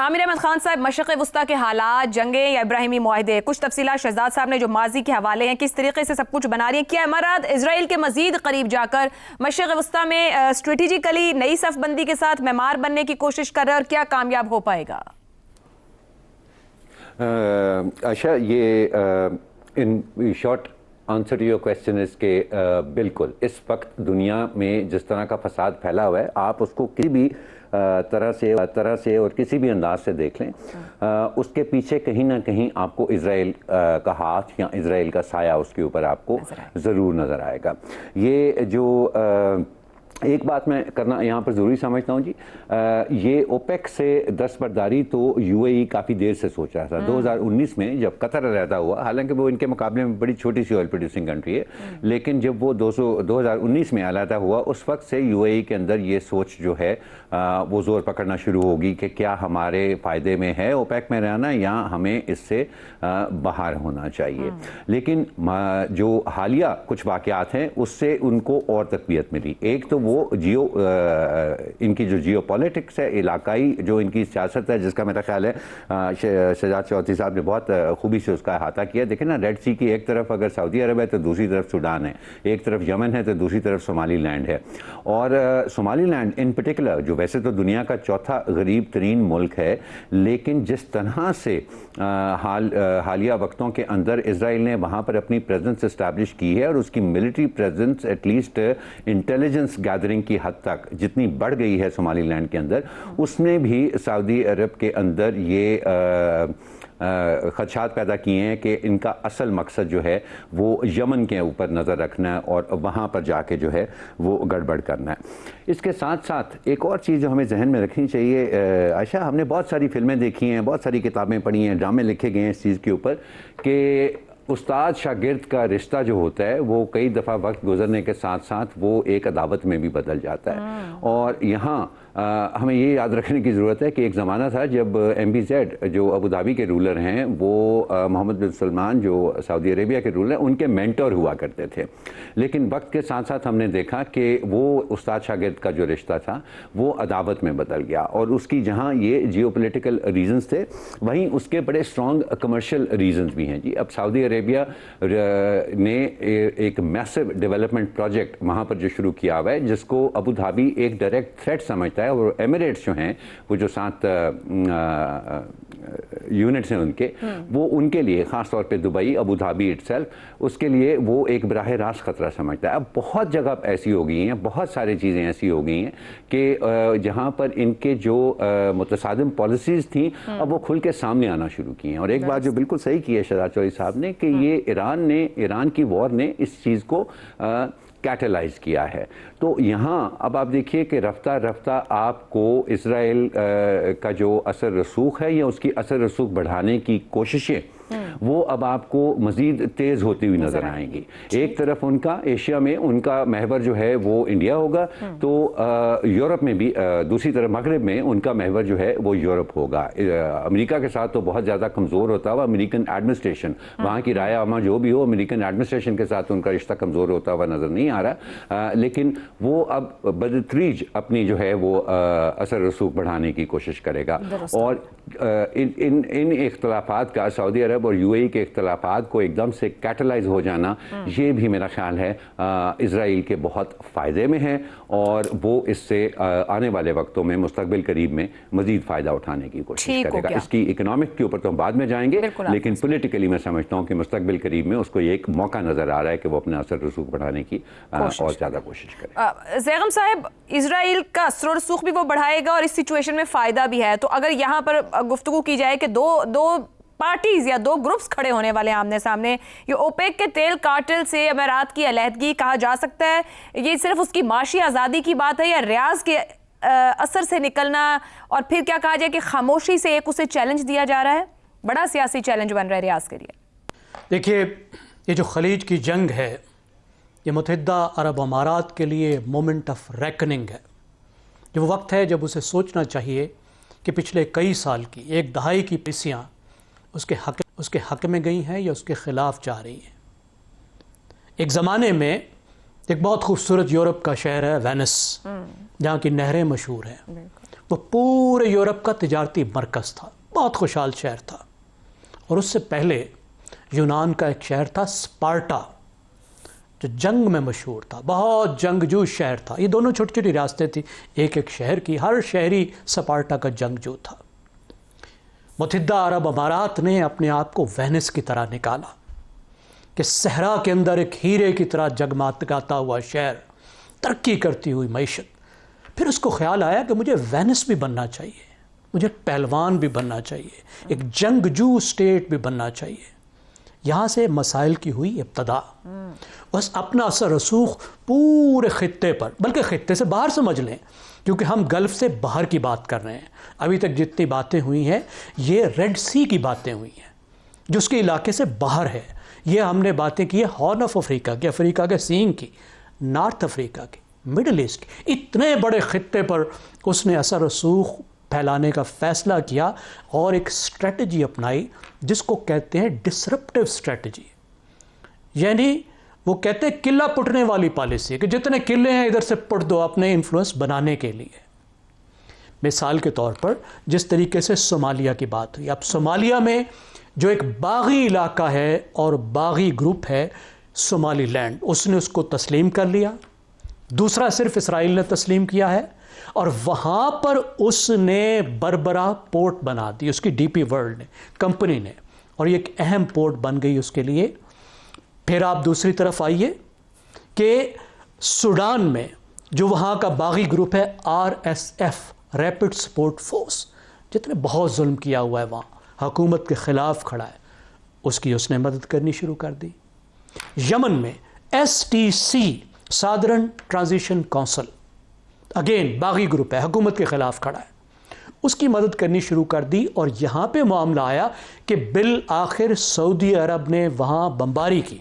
عامر احمد خان صاحب، مشرق وسطیٰ کے حالات، جنگیں یا ابراہیمی معاہدے، کچھ تفصیلات شہزاد صاحب نے جو ماضی کے حوالے ہیں کس طریقے سے سب کچھ بنا رہی ہیں، کیا امارات اسرائیل کے مزید قریب جا کر مشرق وسطیٰ میں اسٹریٹجیکلی نئی صف بندی کے ساتھ معمار بننے کی کوشش کر رہے ہیں اور کیا کامیاب ہو پائے گا؟ عائشہ، یہ in short answer to your question اس کے بالکل اس وقت دنیا میں جس طرح کا فساد پھیلا ہوا ہے، آپ اس کو کسی بھی طرح سے اور کسی بھی انداز سے دیکھ لیں، اس کے پیچھے کہیں نہ کہیں آپ کو اسرائیل کا ہاتھ یا اسرائیل کا سایہ اس کے اوپر آپ کو ضرور نظر آئے گا۔ یہ جو ایک بات میں کرنا یہاں پر ضروری سمجھتا ہوں جی، یہ اوپیک سے دستبرداری تو یو اے ای کافی دیر سے سوچ رہا تھا۔ 2019 میں جب قطر علیحدہ ہوا، حالانکہ وہ ان کے مقابلے میں بڑی چھوٹی سی آئل پروڈیوسنگ کنٹری ہے، لیکن جب وہ 2019 میں علیحدہ ہوا، اس وقت سے یو اے ای کے اندر یہ سوچ جو ہے وہ زور پکڑنا شروع ہوگی کہ کیا ہمارے فائدے میں ہے اوپیک میں رہنا یا ہمیں اس سے باہر ہونا چاہیے۔ لیکن جو حالیہ کچھ واقعات ہیں اس سے ان کو اور تقویت ملی۔ ایک تو وہ ان کی جو جیو پالیٹکس ہے، علاقائی جو ان کی سیاست ہے، جس کا میرا خیال ہے شہزاد چودھری صاحب نے بہت خوبی سے اس کا احاطہ کیا۔ دیکھیں نا، ریڈ سی کی ایک طرف اگر سعودی عرب ہے تو دوسری طرف سوڈان ہے، ایک طرف یمن ہے تو دوسری طرف صومالی لینڈ ہے، اور صومالی لینڈ ان پرٹیکولر جو ویسے تو دنیا کا چوتھا غریب ترین ملک ہے، لیکن جس طرح سے حالیہ وقتوں کے اندر اسرائیل نے وہاں پر اپنی پریزنس اسٹیبلش کی ہے، اور اس کی military presence at least intelligence gathering کی حد تک جتنی بڑھ گئی ہے صومالی لینڈ کے اندر، اس نے بھی سعودی عرب کے اندر یہ خدشات پیدا کیے ہیں کہ ان کا اصل مقصد جو ہے وہ یمن کے اوپر نظر رکھنا ہے اور وہاں پر جا کے جو ہے وہ گڑبڑ کرنا ہے۔ اس کے ساتھ ساتھ ایک اور چیز جو ہمیں ذہن میں رکھنی چاہیے عائشہ، ہم نے بہت ساری فلمیں دیکھی ہیں، بہت ساری کتابیں پڑھی ہیں، ڈرامے لکھے گئے ہیں اس چیز کے اوپر کہ استاد شاگرد کا رشتہ جو ہوتا ہے وہ کئی دفعہ وقت گزرنے کے ساتھ ساتھ وہ ایک عداوت میں بھی بدل جاتا ہے۔ اور یہاں ہمیں یہ یاد رکھنے کی ضرورت ہے کہ ایک زمانہ تھا جب ایم بی زیڈ جو ابو دھابی کے رولر ہیں، وہ محمد بن سلمان جو سعودی عربیہ کے رولر ہیں، ان کے مینٹور ہوا کرتے تھے، لیکن وقت کے ساتھ ساتھ ہم نے دیکھا کہ وہ استاد شاگرد کا جو رشتہ تھا وہ عداوت میں بدل گیا، اور اس کی جہاں یہ جیو پولیٹیکل ریزنز تھے، وہیں اس کے بڑے اسٹرانگ کمرشل ریزنز بھی ہیں جی۔ اب سعودی عربیہ نے ایک میسو ڈیولپمنٹ پروجیکٹ وہاں پر جو شروع کیا ہوا ہے، جس کو ابو دھابی ایک ڈائریکٹ تھریٹ سمجھتا ہے، اور ایمریٹس جو ہیں وہ جو 7 یونٹس ہیں ان کے، وہ ان کے لیے خاص طور پہ دبئی، ابو دھابی اٹ سیلف، اس کے لیے وہ ایک براہ راست خطرہ سمجھتا ہے۔ اب بہت جگہ ایسی ہو گئی ہیں، بہت ساری چیزیں ایسی ہو گئی ہیں کہ جہاں پر ان کے جو متصادم پالیسیز تھیں اب وہ کھل کے سامنے آنا شروع کی ہیں۔ اور ایک بات جو بالکل صحیح کی ہے شہزاد چودھری صاحب نے کہ یہ ایران کی وار نے اس چیز کو کیٹلائز کیا ہے۔ تو یہاں اب آپ دیکھیے کہ رفتہ رفتہ آپ کو اسرائیل کا جو اثر رسوخ ہے یا اس کی اثر رسوخ بڑھانے کی کوششیں وہ اب آپ کو مزید تیز ہوتی ہوئی نظر آئیں گی۔ ایک طرف ان کا ایشیا میں ان کا محور جو ہے وہ انڈیا ہوگا، تو یورپ میں بھی دوسری طرف مغرب میں ان کا محور جو ہے وہ یورپ ہوگا۔ امریکہ کے ساتھ تو بہت زیادہ کمزور ہوتا ہوا امریکن ایڈمنسٹریشن، وہاں کی رائے عامہ جو بھی ہو، امریکن ایڈمنسٹریشن کے ساتھ ان کا رشتہ کمزور ہوتا ہوا نظر نہیں آ رہا، لیکن وہ اب بدتریج اپنی جو ہے وہ اثر رسوخ بڑھانے کی کوشش کرے گا۔ اور ان اختلافات کا سعودی عرب اور یو اے ای کے اختلافات کو ایک دم سے کیٹلائز ہو جانا، یہ بھی میرا خیال ہے اسرائیل کے بہت فائدے میں ہے، اور وہ اس سے آنے والے وقتوں میں مستقبل قریب میں مزید فائدہ اٹھانے کی کوشش کرے گا۔ اس کی اکنامک کے اوپر تو ہم بعد میں جائیں گے، لیکن پولیٹیکلی میں سمجھتا ہوں کہ مستقبل قریب میں اس کو یہ ایک موقع نظر آ رہا ہے کہ وہ اپنا اثر رسوخ بڑھانے کی اور زیادہ کوشش کرے۔ زیغم صاحب، اسرائیل کا اثر و رسوخ بھی وہ بڑھائے گا اور اس سچویشن میں فائدہ بھی ہے، تو اگر یہاں پر گفتگو کی جائے کہ دو پارٹیز یا دو گروپس کھڑے ہونے والے آمنے سامنے، یہ اوپیک کے تیل کارٹل سے امارات کی علیحدگی کہا جا سکتا ہے، یہ صرف اس کی معاشی آزادی کی بات ہے یا ریاض کے اثر سے نکلنا، اور پھر کیا کہا جائے کہ خاموشی سے ایک اسے چیلنج دیا جا رہا ہے، بڑا سیاسی چیلنج بن رہا ہے ریاض کے لیے؟ دیکھیے، یہ جو خلیج کی جنگ ہے یہ متحدہ عرب امارات کے لیے مومنٹ آف ریکننگ ہے۔ جو وقت ہے جب اسے سوچنا چاہیے کہ پچھلے کئی سال کی، ایک دہائی کی پالیسیاں اس کے حق میں گئی ہیں یا اس کے خلاف جا رہی ہیں۔ ایک زمانے میں ایک بہت خوبصورت یورپ کا شہر ہے وینس، جہاں کی نہریں مشہور ہیں، وہ پورے یورپ کا تجارتی مرکز تھا، بہت خوشحال شہر تھا. اور اس سے پہلے یونان کا ایک شہر تھا اسپارٹا، جو جنگ میں مشہور تھا، بہت جنگجو شہر تھا. یہ دونوں چھوٹی چھوٹی ریاستیں تھیں ایک ایک شہر کی، ہر شہری اسپارٹا کا جنگجو تھا. متحدہ عرب امارات نے اپنے آپ کو وینس کی طرح نکالا کہ صحرا کے اندر ایک ہیرے کی طرح جگمگاتا ہوا شہر، ترقی کرتی ہوئی معیشت. پھر اس کو خیال آیا کہ مجھے وینس بھی بننا چاہیے، مجھے پہلوان بھی بننا چاہیے، ایک جنگجو اسٹیٹ بھی بننا چاہیے. یہاں سے مسائل کی ہوئی ابتدا. بس اپنا اثر رسوخ پورے خطے پر، بلکہ خطے سے باہر سمجھ لیں، کیونکہ ہم گلف سے باہر کی بات کر رہے ہیں. ابھی تک جتنی باتیں ہوئی ہیں یہ ریڈ سی کی باتیں ہوئی ہیں جو اس کے علاقے سے باہر ہے. یہ ہم نے باتیں کی ہارن آف افریقہ کی، افریقہ کے سینگ کی، نارتھ افریقہ کی، مڈل ایسٹ کی. اتنے بڑے خطے پر اس نے اثر رسوخ پھیلانے کا فیصلہ کیا اور ایک اسٹریٹجی اپنائی جس کو کہتے ہیں ڈسرپٹیو اسٹریٹجی. یعنی وہ کہتے ہیں قلعہ پٹنے والی پالیسی، کہ جتنے قلعے ہیں ادھر سے پٹ دو اپنے انفلوئنس بنانے کے لیے. مثال کے طور پر جس طریقے سے صومالیہ کی بات ہوئی، اب صومالیہ میں جو ایک باغی علاقہ ہے اور باغی گروپ ہے صومالی لینڈ، اس نے اس کو تسلیم کر لیا. دوسرا صرف اسرائیل نے تسلیم کیا ہے، اور وہاں پر اس نے بربرا پورٹ بنا دی، اس کی ڈی پی ورلڈ نے، کمپنی نے، اور یہ ایک اہم پورٹ بن گئی اس کے لیے. پھر آپ دوسری طرف آئیے کہ سوڈان میں جو وہاں کا باغی گروپ ہے RSF، ریپڈ سپورٹ فورس، جتنے بہت ظلم کیا ہوا ہے وہاں، حکومت کے خلاف کھڑا ہے، اس کی اس نے مدد کرنی شروع کر دی. یمن میں STC، سادرن ٹرانزیشن کونسل، اگین باغی گروپ ہے، حکومت کے خلاف کھڑا ہے، اس کی مدد کرنی شروع کر دی. اور یہاں پہ معاملہ آیا کہ بالآخر سعودی عرب نے وہاں بمباری کی.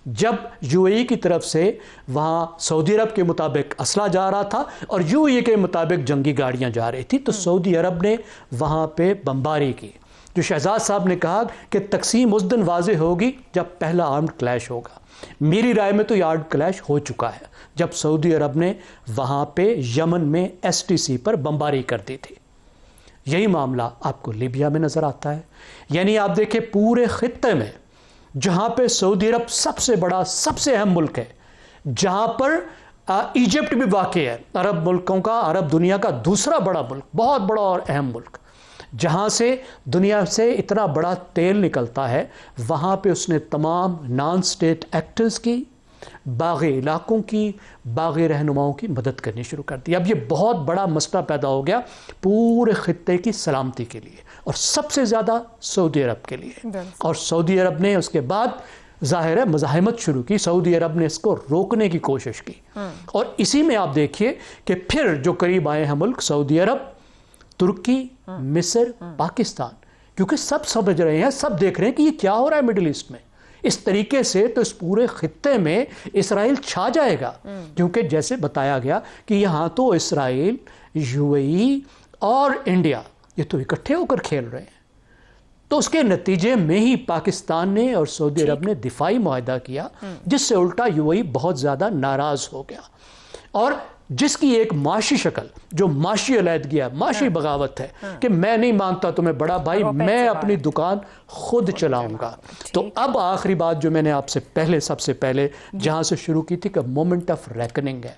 جب UAE کی طرف سے وہاں سعودی عرب کے مطابق اسلحہ جا رہا تھا اور UAE کے مطابق جنگی گاڑیاں جا رہی تھی، تو سعودی عرب نے وہاں پہ بمباری کی. جو شہزاد صاحب نے کہا کہ تقسیم اس دن واضح ہوگی جب پہلا آرمڈ کلیش ہوگا. میری رائے میں تو یہ آرمڈ کلیش ہو چکا ہے جب سعودی عرب نے وہاں پہ یمن میں STC پر بمباری کر دی تھی. یہی معاملہ آپ کو لیبیا میں نظر آتا ہے. یعنی آپ دیکھیں پورے خطے میں جہاں پہ سعودی عرب سب سے بڑا، سب سے اہم ملک ہے، جہاں پر ایجپٹ بھی واقع ہے، عرب ملکوں کا، عرب دنیا کا دوسرا بڑا ملک، بہت بڑا اور اہم ملک، جہاں سے دنیا سے اتنا بڑا تیل نکلتا ہے، وہاں پہ اس نے تمام نان سٹیٹ ایکٹرز کی، باغی علاقوں کی، باغی رہنماؤں کی مدد کرنی شروع کر دی. اب یہ بہت بڑا مسئلہ پیدا ہو گیا پورے خطے کی سلامتی کے لیے، اور سب سے زیادہ سعودی عرب کے لیے. اور سعودی عرب نے اس کے بعد ظاہر ہے مزاحمت شروع کی، سعودی عرب نے اس کو روکنے کی کوشش کی. اور اسی میں آپ دیکھیے کہ پھر جو قریب آئے ہیں ملک، سعودی عرب، ترکی، مصر، پاکستان، کیونکہ سب سمجھ رہے ہیں، سب دیکھ رہے ہیں کہ یہ کیا ہو رہا ہے مڈل ایسٹ میں. اس طریقے سے تو اس پورے خطے میں اسرائیل چھا جائے گا، کیونکہ جیسے بتایا گیا کہ یہاں تو اسرائیل، UAE اور انڈیا یہ تو اکٹھے ہو کر کھیل رہے ہیں. تو اس کے نتیجے میں ہی پاکستان نے اور سعودی عرب نے دفاعی معاہدہ کیا، جس سے الٹا UAE بہت زیادہ ناراض ہو گیا، اور جس کی ایک معاشی شکل، جو معاشی علیحدگی ہے، معاشی بغاوت ہے کہ میں نہیں مانتا تمہیں بڑا بھائی، میں اپنی دکان خود چلاؤں گا. تو اب آخری بات جو میں نے آپ سے پہلے، سب سے پہلے جہاں سے شروع کی تھی، کہ مومنٹ آف ریکننگ ہے.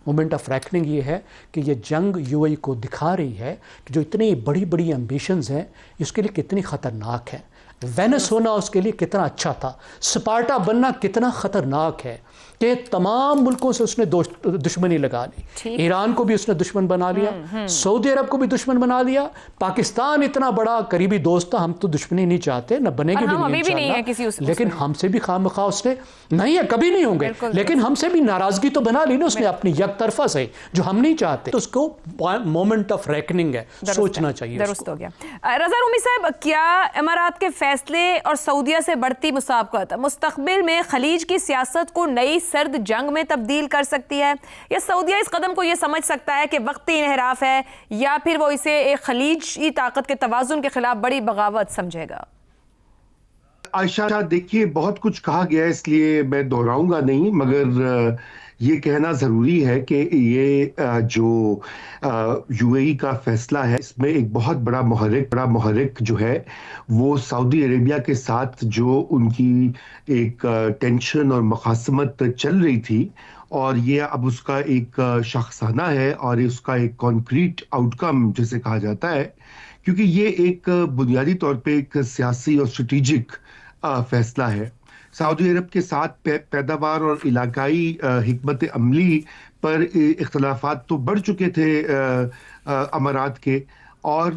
مومنٹ آف ریکننگ یہ ہے کہ یہ جنگ UAE کو دکھا رہی ہے کہ جو اتنی بڑی بڑی ایمبیشنز ہیں اس کے لیے کتنی خطرناک ہیں. وینس ہونا اس کے لیے کتنا اچھا تھا، سپارٹا بننا کتنا خطرناک ہے کہ تمام ملکوں سے اس نے دشمنی لگا لی. ایران کو بھی اس نے دشمن بنا لیا، سعودی عرب کو بھی دشمن بنا لیا. پاکستان اتنا بڑا قریبی دوست تھا، ہم تو دشمنی نہیں چاہتے، نہ بنے گی بھی نہیں انشاءاللہ، لیکن ہم سے بھی خواہ مخواہ اس نے نہیں ہے، کبھی نہیں ہوں گے، لیکن ہم سے بھی ناراضگی تو بنا لی نا اس نے اپنی یک طرفہ سے، جو ہم نہیں چاہتے. تو اس کو مومنٹ آف ریکننگ ہے، سوچنا چاہیے. درست ہو گیا. رضا رومی صاحب، کیا امارات کے فیصلے اور سعودیہ سے بڑھتی مسابقت مستقبل میں خلیج کی سیاست کو نئی سرد جنگ میں تبدیل کر سکتی ہے، یا سعودیہ اس قدم کو یہ سمجھ سکتا ہے کہ وقتی انحراف ہے، یا پھر وہ اسے ایک خلیجی طاقت کے توازن کے خلاف بڑی بغاوت سمجھے گا؟ عائشہ دیکھیے، بہت کچھ کہا گیا ہے، اس لیے میں دہراؤں گا نہیں، مگر یہ کہنا ضروری ہے کہ یہ جو یو اے ای کا فیصلہ ہے اس میں ایک بہت بڑا محرک جو ہے وہ سعودی عربیہ کے ساتھ جو ان کی ایک ٹینشن اور مخاصمت چل رہی تھی، اور یہ اب اس کا ایک شاخسانہ ہے اور اس کا ایک کانکریٹ آؤٹ کم جسے کہا جاتا ہے، کیونکہ یہ ایک بنیادی طور پہ ایک سیاسی اور اسٹریٹجک فیصلہ ہے۔ سعودی عرب کے ساتھ پیداوار اور علاقائی حکمت عملی پر اختلافات تو بڑھ چکے تھے امارات کے، اور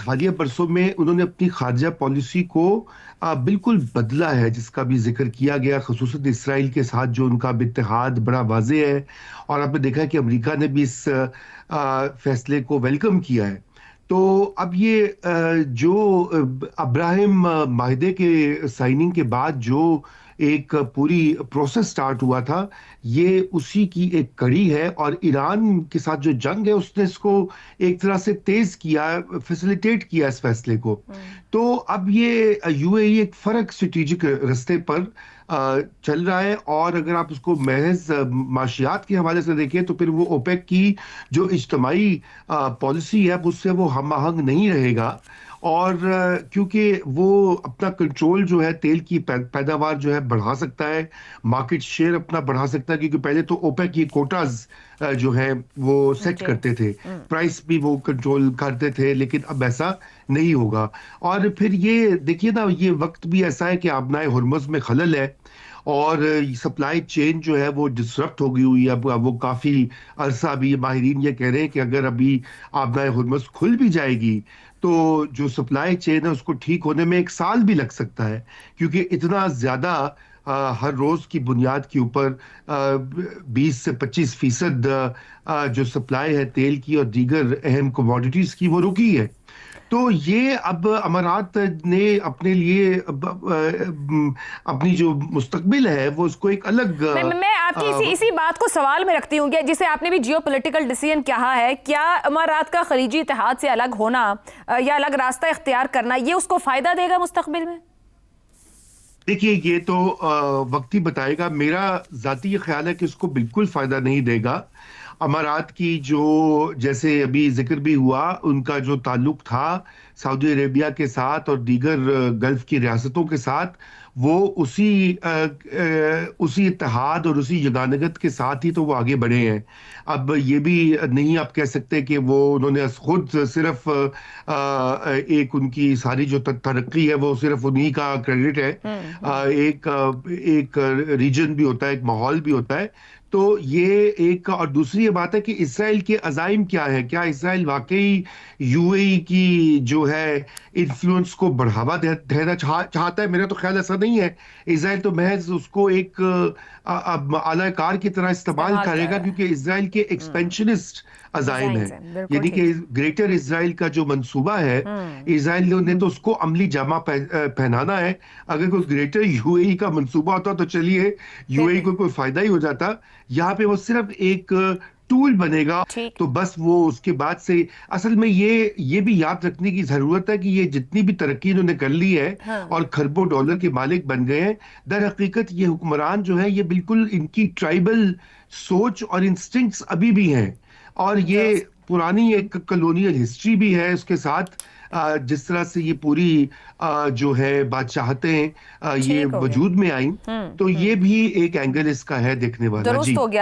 حالیہ برسوں میں انہوں نے اپنی خارجہ پالیسی کو بالکل بدلا ہے، جس کا بھی ذکر کیا گیا، خصوصاً اسرائیل کے ساتھ جو ان کا اتحاد بڑا واضح ہے، اور آپ نے دیکھا کہ امریکہ نے بھی اس فیصلے کو ویلکم کیا ہے۔ تو اب یہ جو ابراہیم معاہدے کے سائننگ کے بعد جو ایک پوری پروسیس سٹارٹ ہوا تھا، یہ اسی کی ایک کڑی ہے، اور ایران کے ساتھ جو جنگ ہے اس نے اس کو ایک طرح سے تیز کیا، فیسیلیٹیٹ کیا اس فیصلے کو۔ تو اب یہ یو اے ای ایک فرق اسٹریٹجک رستے پر چل رہا ہے، اور اگر آپ اس کو محض معاشیات کے حوالے سے دیکھیں تو پھر وہ اوپیک کی جو اجتماعی پالیسی ہے اس سے وہ ہم آہنگ نہیں رہے گا، اور کیونکہ وہ اپنا کنٹرول جو ہے تیل کی پیداوار جو ہے بڑھا سکتا ہے، مارکیٹ شیئر اپنا بڑھا سکتا ہے، کیونکہ پہلے تو اوپیک کی کوٹاز جو ہیں وہ سیٹ کرتے تھے، پرائس بھی وہ کنٹرول کرتے تھے، لیکن اب ایسا نہیں ہوگا۔ اور پھر یہ دیکھیے نا، یہ وقت بھی ایسا ہے کہ آبنائے ہرمز میں خلل ہے، اور سپلائی چین جو ہے وہ ڈسرپٹ ہو گئی ہوئی ہے۔ اب وہ کافی عرصہ، ابھی ماہرین یہ کہہ رہے ہیں کہ اگر ابھی آبنائے ہرمز کھل بھی جائے گی تو جو سپلائی چین ہے اس کو ٹھیک ہونے میں 1 سال بھی لگ سکتا ہے، کیونکہ اتنا زیادہ ہر روز کی بنیاد کے اوپر 20 سے 25% جو سپلائی ہے تیل کی اور دیگر اہم کوموڈیٹیز کی وہ رکی ہے۔ تو یہ اب امارات نے اپنے لیے اپنی جو مستقبل ہے وہ اس کو ایک الگ میں آپ کی اسی بات کو سوال میں رکھتی ہوں، جسے آپ نے بھی جیو پولیٹیکل ڈیسیژن کہا ہے، کیا امارات کا خلیجی اتحاد سے الگ ہونا یا الگ راستہ اختیار کرنا یہ اس کو فائدہ دے گا مستقبل میں؟ دیکھیے، یہ تو وقت ہی بتائے گا۔ میرا ذاتی یہ خیال ہے کہ اس کو بالکل فائدہ نہیں دے گا۔ امارات کی جو، جیسے ابھی ذکر بھی ہوا، ان کا جو تعلق تھا سعودی عربیہ کے ساتھ اور دیگر گلف کی ریاستوں کے ساتھ، وہ اسی اتحاد اور اسی یگانگت کے ساتھ ہی تو وہ آگے بڑھے ہیں۔ اب یہ بھی نہیں آپ کہہ سکتے کہ وہ انہوں نے خود صرف ایک ان کی ساری جو ترقی ہے وہ صرف انہی کا کریڈٹ ہے۔ ایک ریجن بھی ہوتا ہے، ایک ماحول بھی ہوتا ہے۔ تو یہ ایک، اور دوسری یہ بات ہے کہ اسرائیل کے عزائم کیا ہے؟ کیا اسرائیل واقعی یو اے ای کی جو ہے انفلوئنس کو بڑھاوا دینا چاہتا ہے؟ میرا تو خیال ایسا نہیں ہے۔ اسرائیل تو محض اس کو ایک اعلی کار کی طرح استعمال کرے گا، کیونکہ اسرائیل کے ایکسپینشنسٹ عزائم ہیں، یعنی کہ گریٹر اسرائیل کا جو منصوبہ ہے، اسرائیل نے تو اس کو عملی جامہ پہنانا ہے۔ اگر کوئی گریٹر یو اے ای کا منصوبہ ہوتا تو چلیے یو اے ای کو کوئی فائدہ ہی ہو جاتا۔ یہاں پہ وہ صرف ایک ٹول بنے گا، تو بس وہ اس کے بعد سے اصل میں یہ بھی یاد رکھنے کی ضرورت ہے کہ یہ جتنی بھی ترقی انہوں نے کر لی ہے اور کھربوں ڈالر کے مالک بن گئے ہیں، در حقیقت یہ حکمران جو ہے یہ بالکل ان کی ٹرائبل سوچ اور انسٹنکٹس ابھی بھی ہیں، اور یہ پرانی ایک کلونیل ہسٹری بھی ہے اس کے ساتھ۔ جس طرح سے یہ پوری جو ہے بادشاہتیں یہ وجود میں آئیں، تو یہ بھی ایک اینگل اس کا ہے دیکھنے والا۔ درست ہو گیا۔